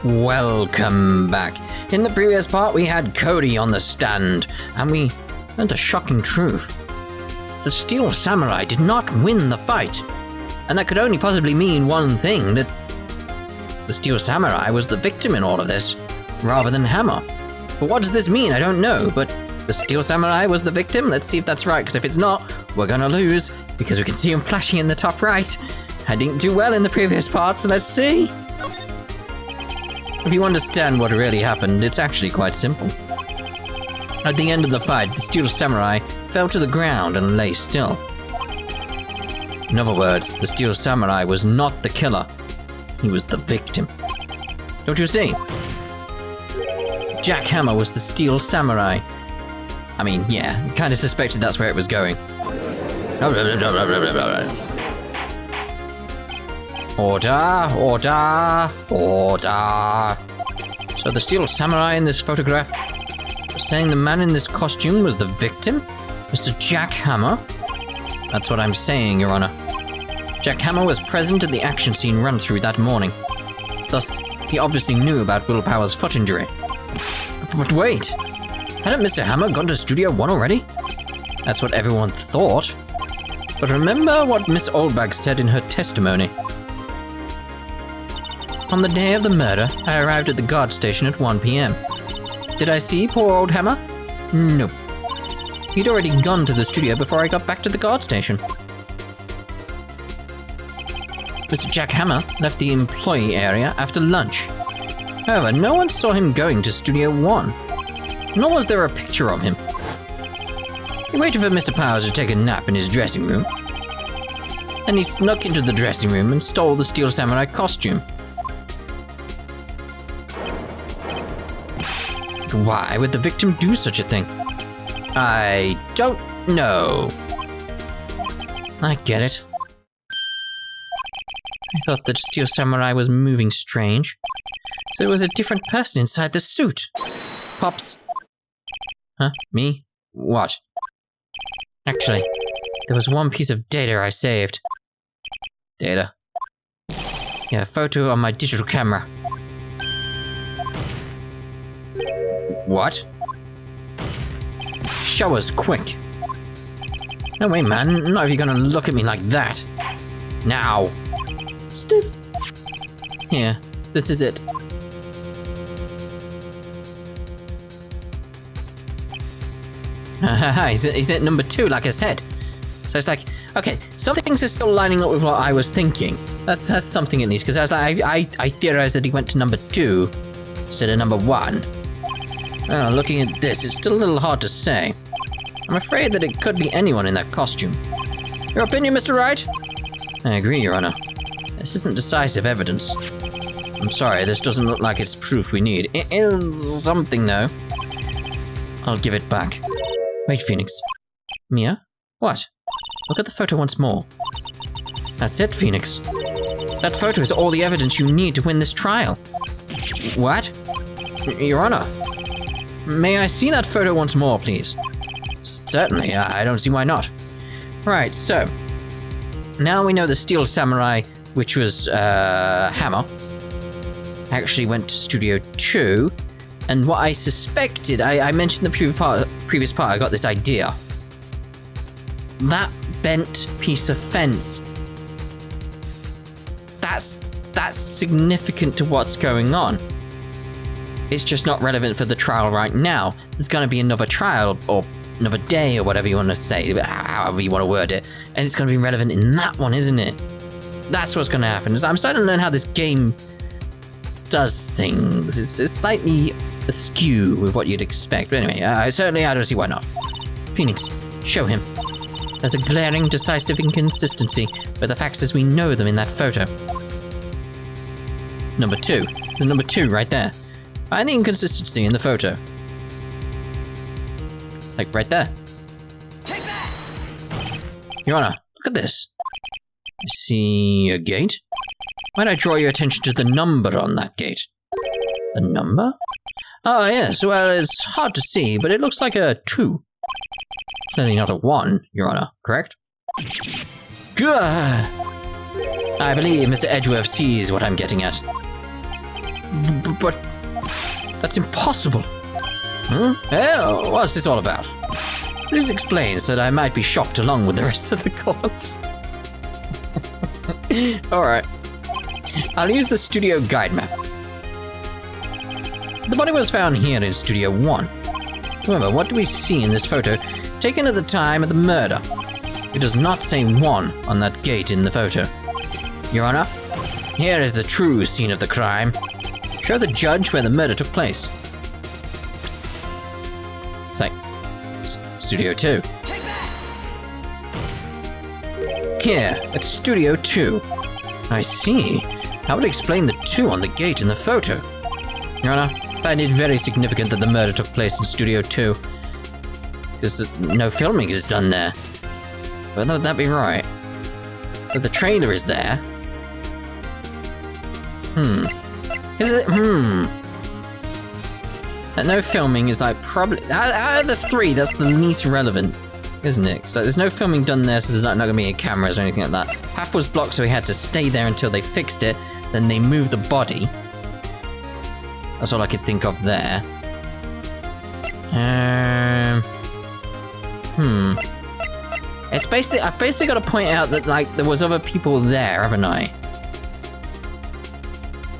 Welcome back. In the previous part, we had Cody on the stand, and we learned a shocking truth. The Steel Samurai did not win the fight, and that could only possibly mean one thing, that the Steel Samurai was the victim in all of this, rather than Hammer. But what does this mean? I don't know, but the Steel Samurai was the victim? Let's see if that's right, because if it's not, we're gonna lose, because we can see him flashing in the top right. I didn't do well in the previous part, so let's see. If you understand what really happened, it's actually quite simple. At the end of the fight, the Steel Samurai fell to the ground and lay still. In other words, the Steel Samurai was not the killer. He was the victim. Don't you see? Jack Hammer was the Steel Samurai. I mean, yeah, kind of suspected that's where it was going. Order, order, order. So the Steel Samurai in this photograph was saying the man in this costume was the victim? Mr. Jack Hammer? That's what I'm saying, Your Honor. Jack Hammer was present at the action scene run-through that morning. Thus, he obviously knew about Will Power's foot injury. But wait, hadn't Mr. Hammer gone to Studio 1 already? That's what everyone thought. But remember what Miss Oldbag said in her testimony. On the day of the murder, I arrived at the guard station at 1 p.m. Did I see poor old Hammer? Nope. He'd already gone to the studio before I got back to the guard station. Mr. Jack Hammer left the employee area after lunch. However, no one saw him going to Studio 1. Nor was there a picture of him. He waited for Mr. Powers to take a nap in his dressing room. Then he snuck into the dressing room and stole the Steel Samurai costume. Why would the victim do such a thing? I don't know. I get it. I thought that Steel Samurai was moving strange. So it was a different person inside the suit. Pops. Huh? Me? What? Actually, there was one piece of data I saved. Data? Yeah, a photo on my digital camera. What? Show us quick. No way, man. Not if you're gonna look at me like that. Now. Stiff. Here, this is it. He's at number 2, like I said. So it's like, okay, some things are still lining up with what I was thinking. That's something at least, because I was like, I theorized that he went to number 2 instead of number 1. Well, looking at this, it's still a little hard to say. I'm afraid that it could be anyone in that costume. Your opinion, Mr. Wright? I agree, Your Honor. This isn't decisive evidence. I'm sorry, this doesn't look like it's proof we need. It is something, though. I'll give it back. Wait, Pheonix. Mia? What? Look at the photo once more. That's it, Pheonix. That photo is all the evidence you need to win this trial. What? Your Honor. May I see that photo once more, please? Certainly, I don't see why not. Right, so. Now we know the Steel Samurai, which was, Hammer, actually went to Studio 2. And what I suspected, I mentioned in the previous part, I got this idea. That bent piece of fence. That's significant to what's going on. It's just not relevant for the trial right now. There's going to be another trial, or another day, or whatever you want to say, however you want to word it. And it's going to be relevant in that one, isn't it? That's what's going to happen. I'm starting to learn how this game does things. It's slightly askew with what you'd expect. But anyway, I don't see why not. Pheonix, show him. There's a glaring, decisive inconsistency with the facts as we know them in that photo. Number 2. There's a number 2 right there. Find the inconsistency in the photo. Like right there. Take that! Your Honor, look at this. I see a gate. Might I draw your attention to the number on that gate? The number? Oh, yes. Well, it's hard to see, but it looks like a 2. Clearly not a 1, Your Honor, correct? Good! I believe Mr. Edgeworth sees what I'm getting at. but that's impossible. Oh, what's this all about? Please explain so that I might be shocked along with the rest of the gods. Alright. I'll use the studio guide map. The body was found here in Studio 1. However, what do we see in this photo taken at the time of the murder? It does not say 1 on that gate in the photo. Your Honor, here is the true scene of the crime. Show the judge where the murder took place. It's like Studio 2. Here, at Studio 2. I see. That would explain the 2 on the gate in the photo. Your Honor, I find it very significant that the murder took place in Studio 2. Because no filming is done there. But would that be right? But the trailer is there. Is it? And no filming is like probably... Out of the 3, that's the least relevant, isn't it? So there's no filming done there, so there's not gonna be any cameras or anything like that. Path was blocked, so we had to stay there until they fixed it. Then they moved the body. That's all I could think of there. It's basically... I've basically got to point out that, like, there was other people there, haven't I?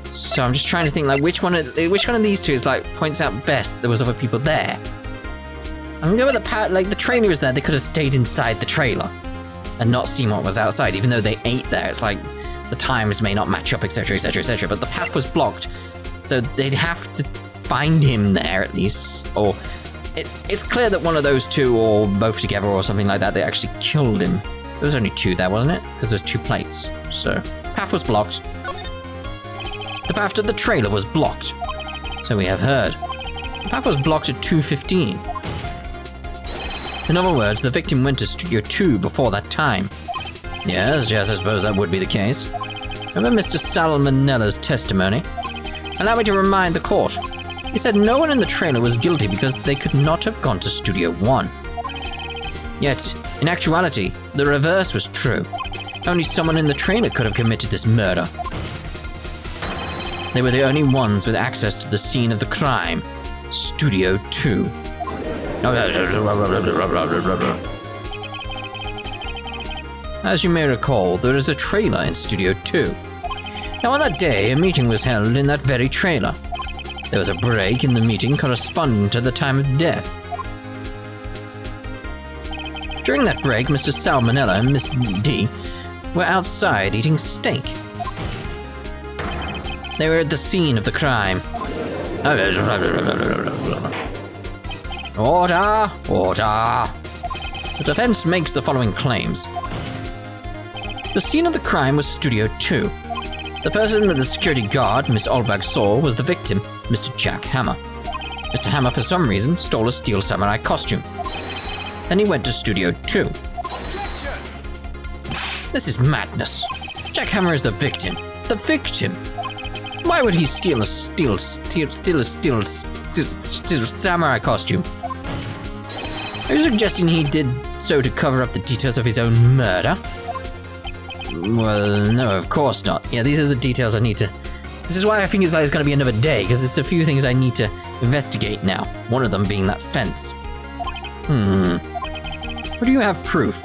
So I'm just trying to think, like, which one of these two is, like, points out best there was other people there. I'm gonna go with the trailer is there. They could have stayed inside the trailer and not seen what was outside, even though they ate there. It's like the times may not match up, etc., etc., etc. But the path was blocked, so they'd have to find him there at least, or it's clear that one of those two, or both together, or something like that, they actually killed him. There was only 2 there, wasn't it? Because there's 2 plates. So path was blocked. The path to the trailer was blocked. So we have heard. The path was blocked at 2:15. In other words, the victim went to Studio 2 before that time. Yes, I suppose that would be the case. Remember Mr. Salmonella's testimony? Allow me to remind the court. He said no one in the trailer was guilty because they could not have gone to Studio 1. Yet, in actuality, the reverse was true. Only someone in the trailer could have committed this murder. They were the only ones with access to the scene of the crime, Studio 2. As you may recall, there is a trailer in Studio 2. Now on that day, a meeting was held in that very trailer. There was a break in the meeting corresponding to the time of death. During that break, Mr. Salmonella and Miss D were outside eating steak. They were at the scene of the crime. Order! Order! The defense makes the following claims. The scene of the crime was Studio 2. The person that the security guard, Miss Olberg, saw was the victim, Mr. Jack Hammer. Mr. Hammer, for some reason, stole a steel samurai costume. Then he went to Studio 2. This is madness. Jack Hammer is the victim. The victim! Why would he steal a samurai costume? Are you suggesting he did so to cover up the details of his own murder? Well, no, of course not. Yeah, these are the details I need to... This is why I think it's like it's gonna be another day, because there's a few things I need to investigate now. One of them being that fence. Where do you have proof?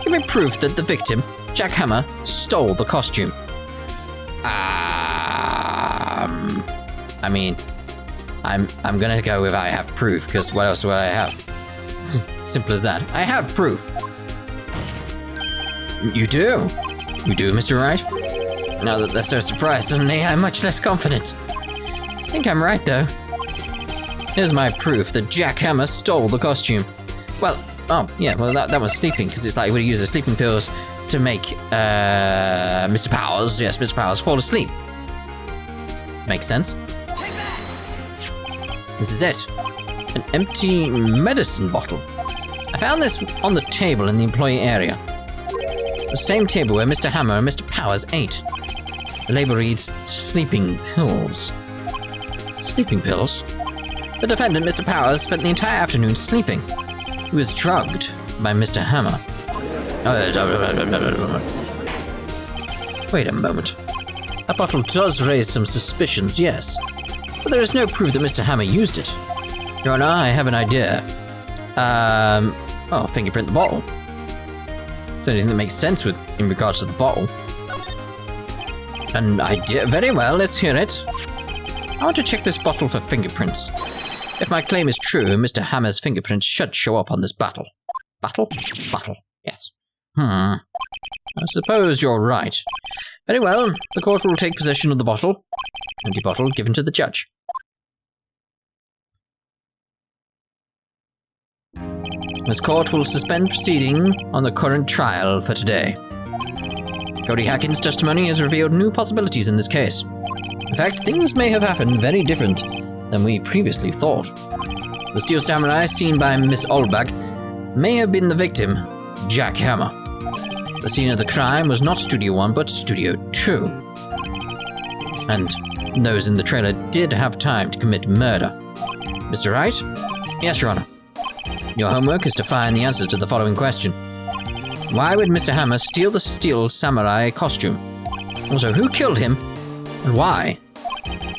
Give me proof that the victim, Jack Hammer, stole the costume. I mean, I'm gonna go with I have proof, because what else do I have? It's simple as that. I have proof. You do? You do, Mr. Wright? Now that they're so surprised, suddenly I'm much less confident. I think I'm right, though. Here's my proof that Jack Hammer stole the costume. Well, oh, yeah, well, that was sleeping, because it's like we use the sleeping pills to make Mr. Powers, yes, Mr. Powers, fall asleep. Makes sense. This is it. An empty medicine bottle. I found this on the table in the employee area. The same table where Mr. Hammer and Mr. Powers ate. The label reads, sleeping pills. Sleeping pills? The defendant, Mr. Powers, spent the entire afternoon sleeping. He was drugged by Mr. Hammer. Wait a moment. That bottle does raise some suspicions, yes. but there is no proof that Mr. Hammer used it. Your Honor, I have an idea. Fingerprint the bottle. Is there anything that makes sense in regards to the bottle? An idea? Very well, let's hear it. I want to check this bottle for fingerprints. If my claim is true, Mr. Hammer's fingerprints should show up on this bottle. Bottle? Bottle, yes. I suppose you're right. Very well, the court will take possession of the bottle. Empty bottle given to the judge. This court will suspend proceeding on the current trial for today. Cody Hacken's testimony has revealed new possibilities in this case. In fact, things may have happened very different than we previously thought. The steel samurai seen by Miss Olbach may have been the victim, Jack Hammer. The scene of the crime was not Studio 1, but Studio 2. And those in the trailer did have time to commit murder. Mr. Wright? Yes, Your Honor. Your homework is to find the answer to the following question. Why would Mr. Hammer steal the steel samurai costume? Also, who killed him, and why?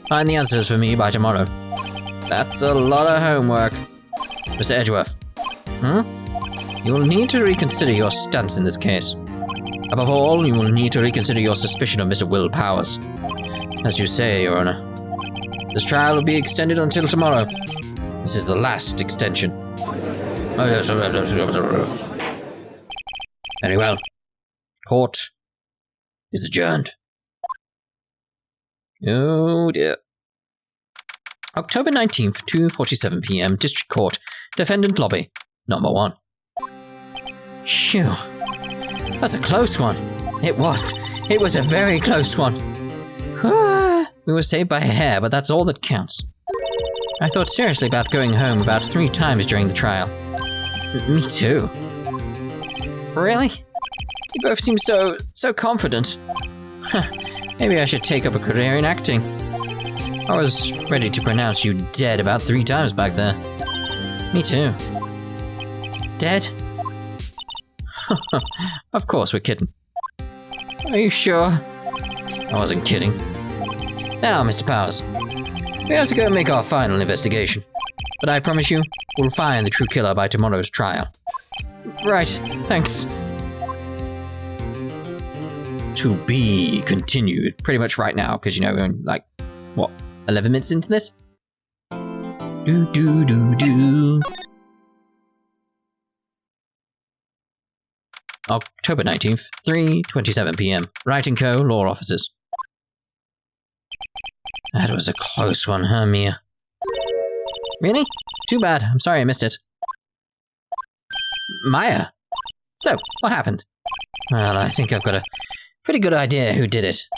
Find the answers for me by tomorrow. That's a lot of homework. Mr. Edgeworth. You will need to reconsider your stance in this case. Above all, you will need to reconsider your suspicion of Mr. Will Powers. As you say, Your Honor. This trial will be extended until tomorrow. This is the last extension. Very well. Court is adjourned. Oh dear. October 19th, 2:47 p.m. District Court. Defendant Lobby. Number 1. Phew. That's a close one. It was. It was a very close one. We were saved by a hair, but that's all that counts. I thought seriously about going home about 3 times during the trial. Me too. Really? You both seem so confident. Maybe I should take up a career in acting. I was ready to pronounce you dead about 3 times back there. Me too. Dead? Of course we're kidding. Are you sure? I wasn't kidding. Now, Mr. Powers, we have to go and make our final investigation. But I promise you, we'll find the true killer by tomorrow's trial. Right, thanks. To be continued. Pretty much right now, because, we're in, 11 minutes into this? October 19th, 3:27 p.m. Wright & Co. Law Offices. That was a close one, huh, Mia? Really? Too bad. I'm sorry I missed it. Maya? So, what happened? Well, I think I've got a pretty good idea who did it.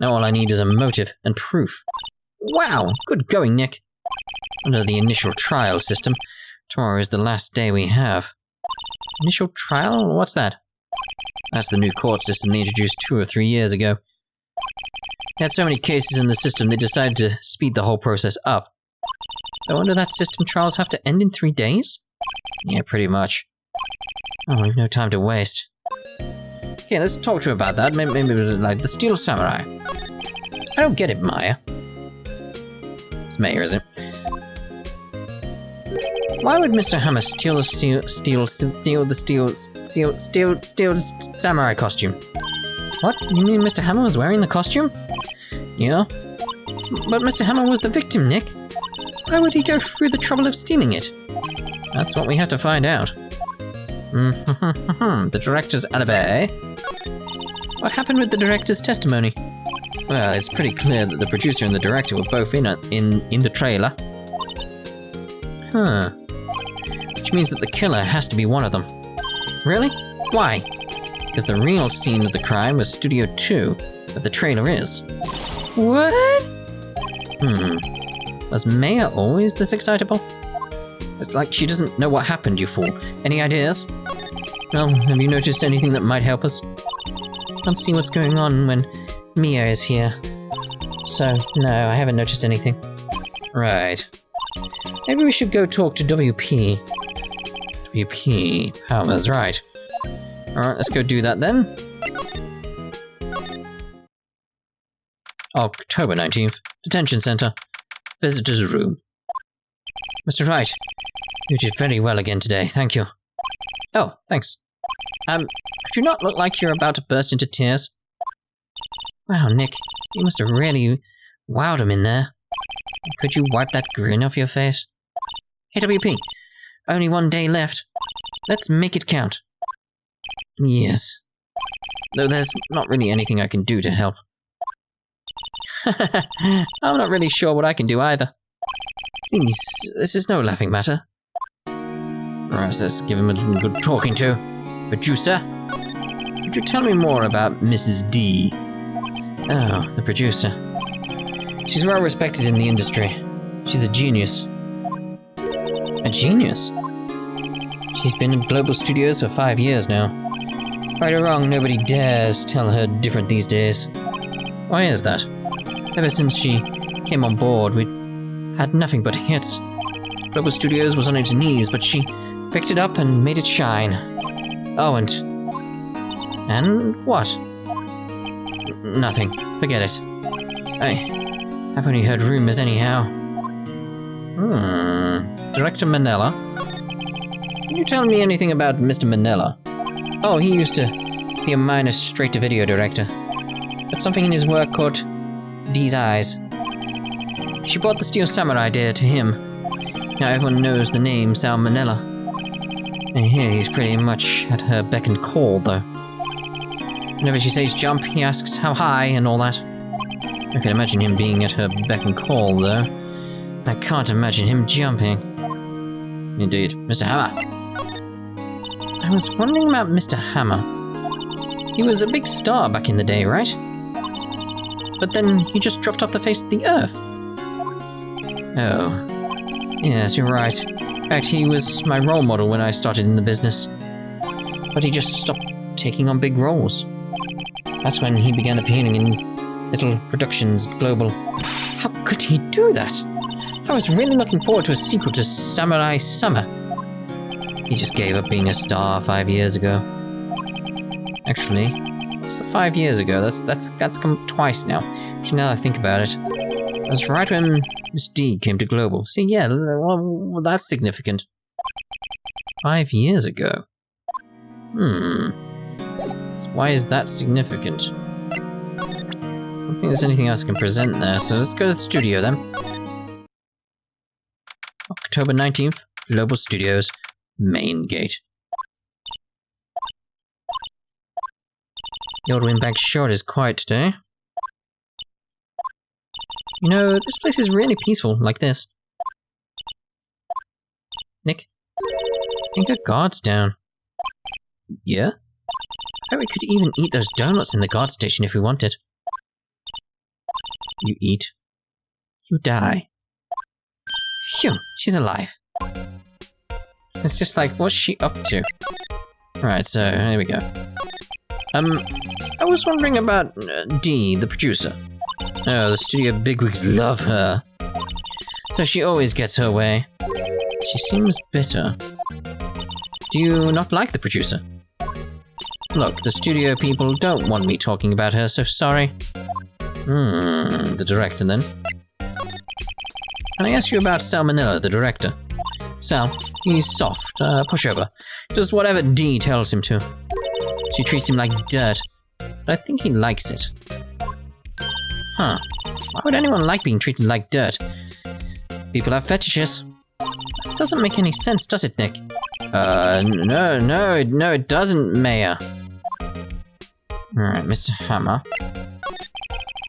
Now all I need is a motive and proof. Wow! Good going, Nick. Under the initial trial system, tomorrow is the last day we have. Initial trial? What's that? That's the new court system they introduced 2 or 3 years ago. They had so many cases in the system, they decided to speed the whole process up. So under that system, trials have to end in 3 days? Yeah, pretty much. Oh, we've no time to waste. Okay, let's talk to her about that. Maybe like the Steel Samurai. I don't get it, Maya. It's Mayor, is it? Why would Mr. Hammer steal the steel samurai costume? What? You mean Mr. Hammer was wearing the costume? Yeah. But Mr. Hammer was the victim, Nick. Why would he go through the trouble of stealing it? That's what we have to find out. The director's alibi. What happened with the director's testimony? Well, it's pretty clear that the producer and the director were both in the trailer. Huh. Which means that the killer has to be one of them. Really? Why? Because the real scene of the crime was Studio 2, but the trailer is. What? Was Maya always this excitable? It's like she doesn't know what happened, you fool. Any ideas? Well, have you noticed anything that might help us? Can't see what's going on when Mia is here. So, no, I haven't noticed anything. Right. Maybe we should go talk to WP. WP. Powers, right. Alright, let's go do that then. October 19th. Detention Center. visitor's room. Mr. Wright, you did very well again today, thank you. Oh, thanks. Could you not look like you're about to burst into tears? Wow, Nick, you must have really wowed him in there. Could you wipe that grin off your face? Hey, WP, only 1 day left. Let's make it count. Yes. Though there's not really anything I can do to help. I'm not really sure what I can do either. Please, this is no laughing matter. Perhaps let's give him a little good talking to. Producer, could you tell me more about Mrs. D? Oh, the producer. She's well respected in the industry. She's a genius. A genius? She's been in Global Studios for 5 years now. Right or wrong, nobody dares tell her different these days. Why is that? Ever since she came on board, we had nothing but hits. Global Studios was on its knees, but she picked it up and made it shine. Oh, and what? Nothing. Forget it. I've only heard rumors anyhow. Director Manella? Can you tell me anything about Mr. Manella? Oh, he used to be a minor straight-to-video director. But something in his work caught Dee's eyes. She brought the Steel Samurai idea to him. Now everyone knows the name Sal Manella. I hear he's pretty much at her beck and call, though. Whenever she says jump, he asks how high and all that. I can imagine him being at her beck and call, though. I can't imagine him jumping. Indeed. Mr. Hammer. I was wondering about Mr. Hammer. He was a big star back in the day, right? But then he just dropped off the face of the earth. Oh. Yes, you're right. In fact, he was my role model when I started in the business. But he just stopped taking on big roles. That's when he began appearing in little productions, global. How could he do that? I was really looking forward to a sequel to Samurai Summer. He just gave up being a star 5 years ago. Actually, it's 5 years ago. That's come twice now. Actually, now that I think about it, it was right when Miss D came to Global. See, yeah, well, that's significant. 5 years ago. So why is that significant? I don't think there's anything else I can present there, so let's go to the studio then. October 19th, Global Studios, main gate. The old Windbag Short is quiet today. You know, this place is really peaceful, like this. Nick, I think our guard's down. Yeah? I bet we could even eat those donuts in the guard station if we wanted. You eat. You die. Phew, she's alive. It's just like, what's she up to? Right, so, here we go. I was wondering about Dee, the producer. Oh, the studio bigwigs love her. So she always gets her way. She seems bitter. Do you not like the producer? Look, the studio people don't want me talking about her, so sorry. The director then. Can I ask you about Sal Manella, the director? Sal, he's soft, pushover. Does whatever Dee tells him to. She treats him like dirt, but I think he likes it. Huh. Why would anyone like being treated like dirt? People have fetishes. That doesn't make any sense, does it, Nick? No, it doesn't, Mayor. Alright, Mr. Hammer.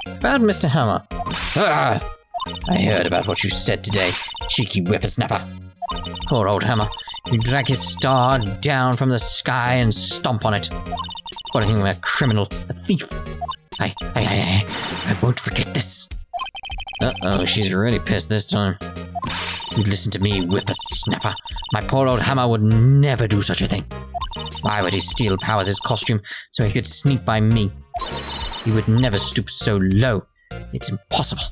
About Mr. Hammer. I heard about what you said today, cheeky whippersnapper. Poor old Hammer. You drag his star down from the sky and stomp on it. Calling him a criminal, a thief. I won't forget this. Uh-oh, she's really pissed this time. You listen to me, whippersnapper. My poor old Hammer would never do such a thing. Why would he steal Powers' costume so he could sneak by me? He would never stoop so low. It's impossible.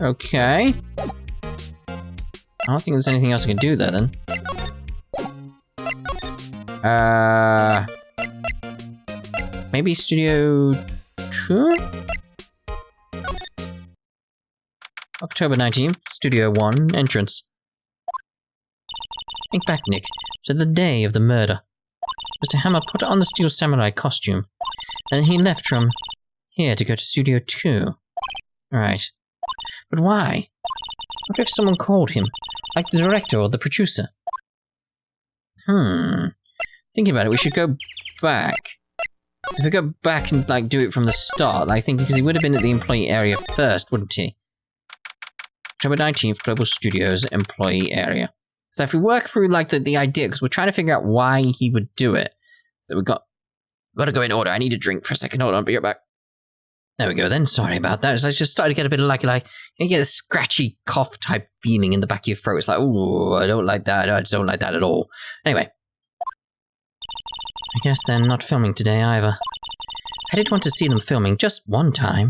Okay. I don't think there's anything else I can do there, then. Maybe Studio 2? October 19th, Studio 1, entrance. Think back, Nick, to the day of the murder. Mr. Hammer put on the Steel Samurai costume, and he left from here to go to Studio 2. Right. But why? What if someone called him, like the director or the producer? Thinking about it, we should go back. If we go back and, like, do it from the start, I think, because he would have been at the employee area first, wouldn't he? October 19th, Global Studios employee area. So if we work through, like, the idea, because we're trying to figure out why he would do it. So we've got to go in order. I need a drink for a second. Hold on, be right back. There we go then. Sorry about that. So I just started to get a bit of, like, you get a scratchy cough type feeling in the back of your throat. It's like, ooh, I don't like that. I just don't like that at all. Anyway. I guess they're not filming today either. I did want to see them filming just one time.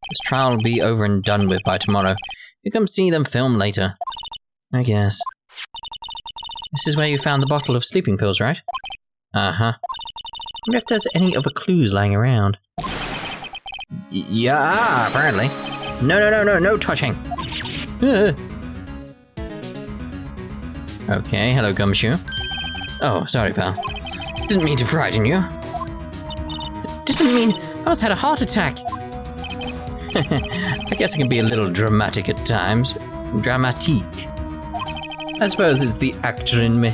This trial will be over and done with by tomorrow. You come see them film later. I guess. This is where you found the bottle of sleeping pills, right? Uh-huh. I wonder if there's any other clues lying around. Yeah, apparently. No touching. Okay, hello, Gumshoe. Oh, sorry, pal. Didn't mean to frighten you. Didn't mean... I almost had a heart attack. I guess I can be a little dramatic at times. Dramatique. I suppose it's the actor in me.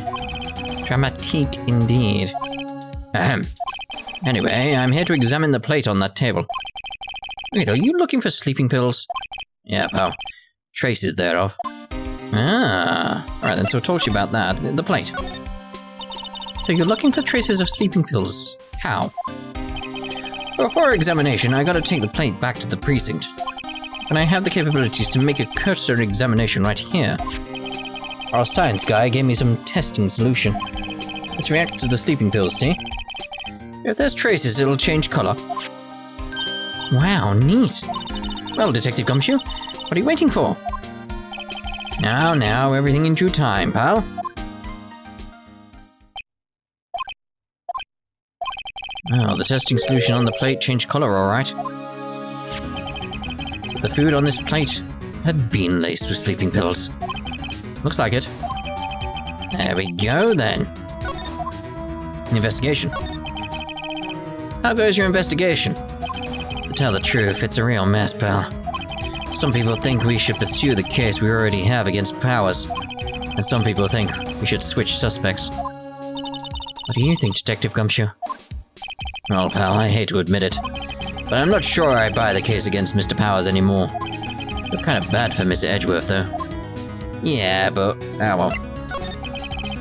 Dramatique indeed. Ahem. Anyway, I'm here to examine the plate on that table. Wait, are you looking for sleeping pills? Yeah, pal. Traces thereof. Ah. Alright then, so I'll talk to you about that. The plate. So you're looking for traces of sleeping pills. How? Well, for examination, I gotta take the plate back to the precinct. And I have the capabilities to make a cursory examination right here. Our science guy gave me some testing solution. This reacts to the sleeping pills, see? If there's traces, it'll change color. Wow, neat. Well, Detective Gumshoe, what are you waiting for? Now, everything in due time, pal. Oh, the testing solution on the plate changed color, alright. So the food on this plate had been laced with sleeping pills. Looks like it. There we go, then. Investigation. How goes your investigation? To tell the truth, it's a real mess, pal. Some people think we should pursue the case we already have against Powers. And some people think we should switch suspects. What do you think, Detective Gumshoe? Well, pal, I hate to admit it, but I'm not sure I buy the case against Mr. Powers anymore. Look kind of bad for Mr. Edgeworth, though. Yeah, but, well.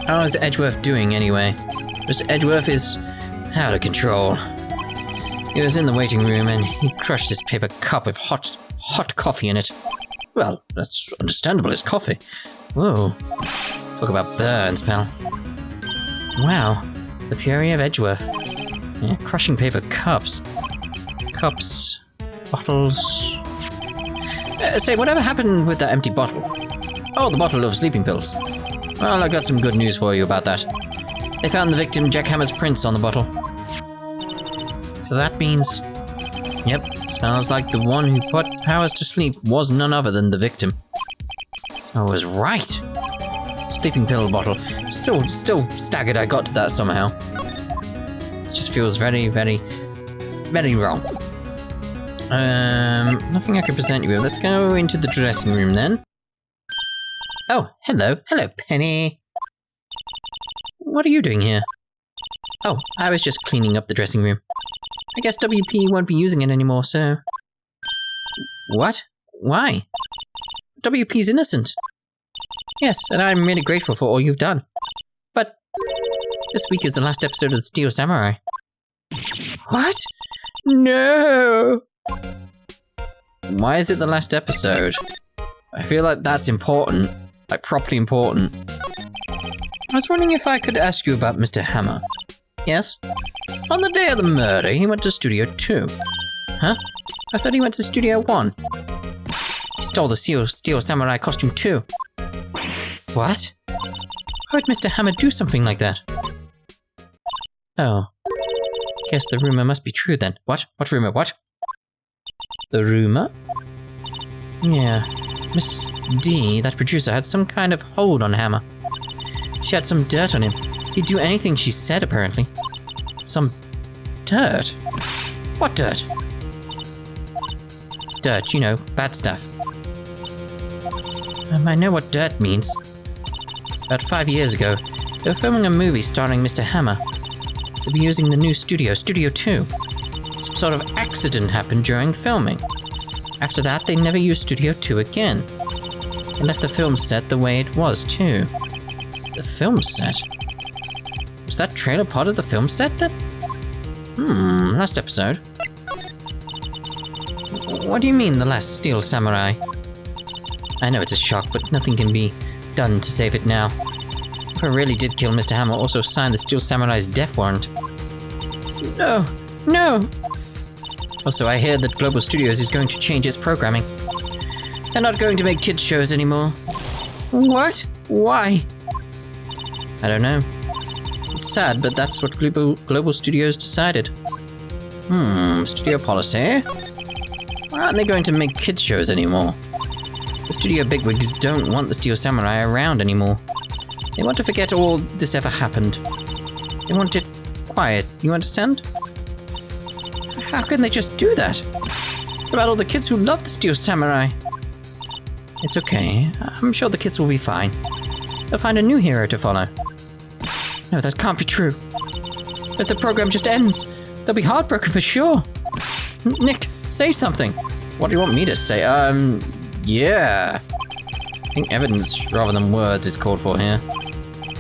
How is Edgeworth doing, anyway? Mr. Edgeworth is out of control. He was in the waiting room and he crushed his paper cup with hot coffee in it. Well, that's understandable, it's coffee. Whoa. Talk about burns, pal. Wow, the fury of Edgeworth. Yeah, crushing paper cups. Cups. Bottles. Say, whatever happened with that empty bottle? Oh, the bottle of sleeping pills. Well, I got some good news for you about that. They found the victim Jack Hammer's prints on the bottle. So that means... Yep, sounds like the one who put Powers to sleep was none other than the victim. So I was right. Sleeping pill bottle. Still staggered I got to that somehow. It just feels very, very, very wrong. Nothing I can present you with. Let's go into the dressing room then. Oh, hello, Penny. What are you doing here? Oh, I was just cleaning up the dressing room. I guess WP won't be using it anymore, so... What? Why? WP's innocent. Yes, and I'm really grateful for all you've done. But this week is the last episode of the Steel Samurai. What? No! Why is it the last episode? I feel like that's important. Like, properly important. I was wondering if I could ask you about Mr. Hammer. Yes? On the day of the murder, he went to Studio 2. Huh? I thought he went to Studio 1. He stole the Steel Samurai costume too. What? Why would Mr. Hammer do something like that? Oh. Guess the rumor must be true then. What? What rumor? What? The rumor? Yeah. Miss D, that producer, had some kind of hold on Hammer. She had some dirt on him. He'd do anything she said, apparently. Some dirt? What dirt? Dirt, you know, bad stuff. I know what dirt means. About 5 years ago, they were filming a movie starring Mr. Hammer. They'll be using the new studio, Studio 2. Some sort of accident happened during filming. After that, they never used Studio 2 again. They left the film set the way it was, too. The film set? Was that trailer part of the film set then? Last episode. What do you mean, the last Steel Samurai? I know it's a shock, but nothing can be done to save it now. Whoever really did kill Mr. Hammer also signed the Steel Samurai's death warrant. No! No! Also, I hear that Global Studios is going to change its programming. They're not going to make kids shows anymore. What? Why? I don't know. It's sad, but that's what Global Studios decided. Studio policy? Why aren't they going to make kids shows anymore? The studio bigwigs don't want the Steel Samurai around anymore. They want to forget all this ever happened. They want it quiet, you understand? How can they just do that? What about all the kids who love the Steel Samurai? It's okay. I'm sure the kids will be fine. They'll find a new hero to follow. No, that can't be true. If the program just ends, they'll be heartbroken for sure. Nick, say something. What do you want me to say? Yeah. I think evidence rather than words is called for here.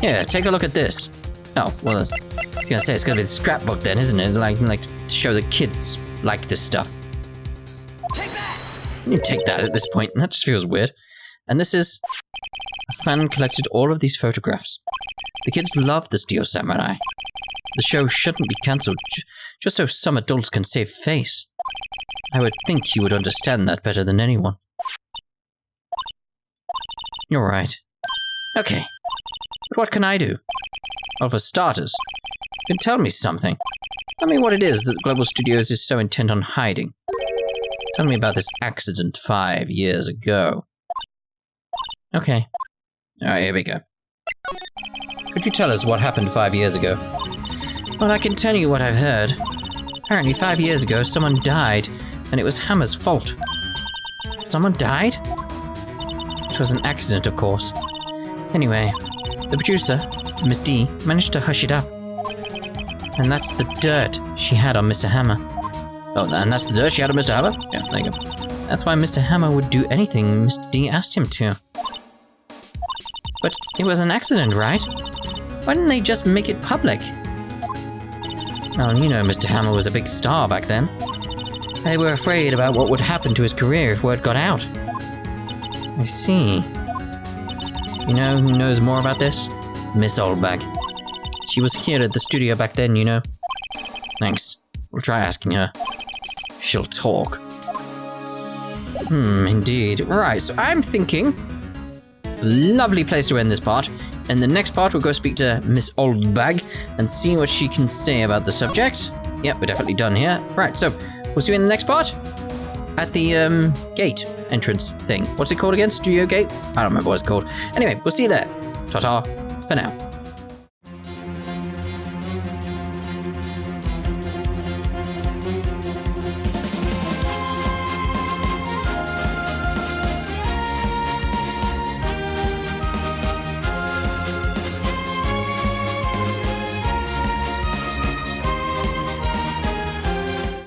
Yeah, take a look at this. Oh, well, I was gonna say it's gonna be the scrapbook then, isn't it? Like to show the kids like this stuff. Take that! You take that at this point. That just feels weird. And this is... A fan collected all of these photographs. The kids love the Steel Samurai. The show shouldn't be cancelled just so some adults can save face. I would think you would understand that better than anyone. You're right. Okay. But what can I do? Well, for starters, you can tell me something. Tell me what it is that Global Studios is so intent on hiding. Tell me about this accident 5 years ago. Okay. Alright, here we go. Could you tell us what happened 5 years ago? Well, I can tell you what I've heard. Apparently 5 years ago, someone died, and it was Hammer's fault. Someone died? It was an accident, of course. Anyway, the producer, Miss D, managed to hush it up. And that's the dirt she had on Mr. Hammer. Oh, and that's the dirt she had on Mr. Hammer? Yeah, there you go. That's why Mr. Hammer would do anything Miss D asked him to. But it was an accident, right? Why didn't they just make it public? Well, you know Mr. Hammer was a big star back then. They were afraid about what would happen to his career if word got out. I see. You know who knows more about this? Miss Oldbag. She was here at the studio back then, you know. Thanks. We'll try asking her. She'll talk. Indeed. Right, so I'm thinking... Lovely place to end this part. In the next part, we'll go speak to Miss Oldbag and see what she can say about the subject. Yep, we're definitely done here. Right, so we'll see you in the next part. At the, gate entrance thing. What's it called again? Studio gate? I don't remember what it's called. Anyway, we'll see you there. Ta-ta for now.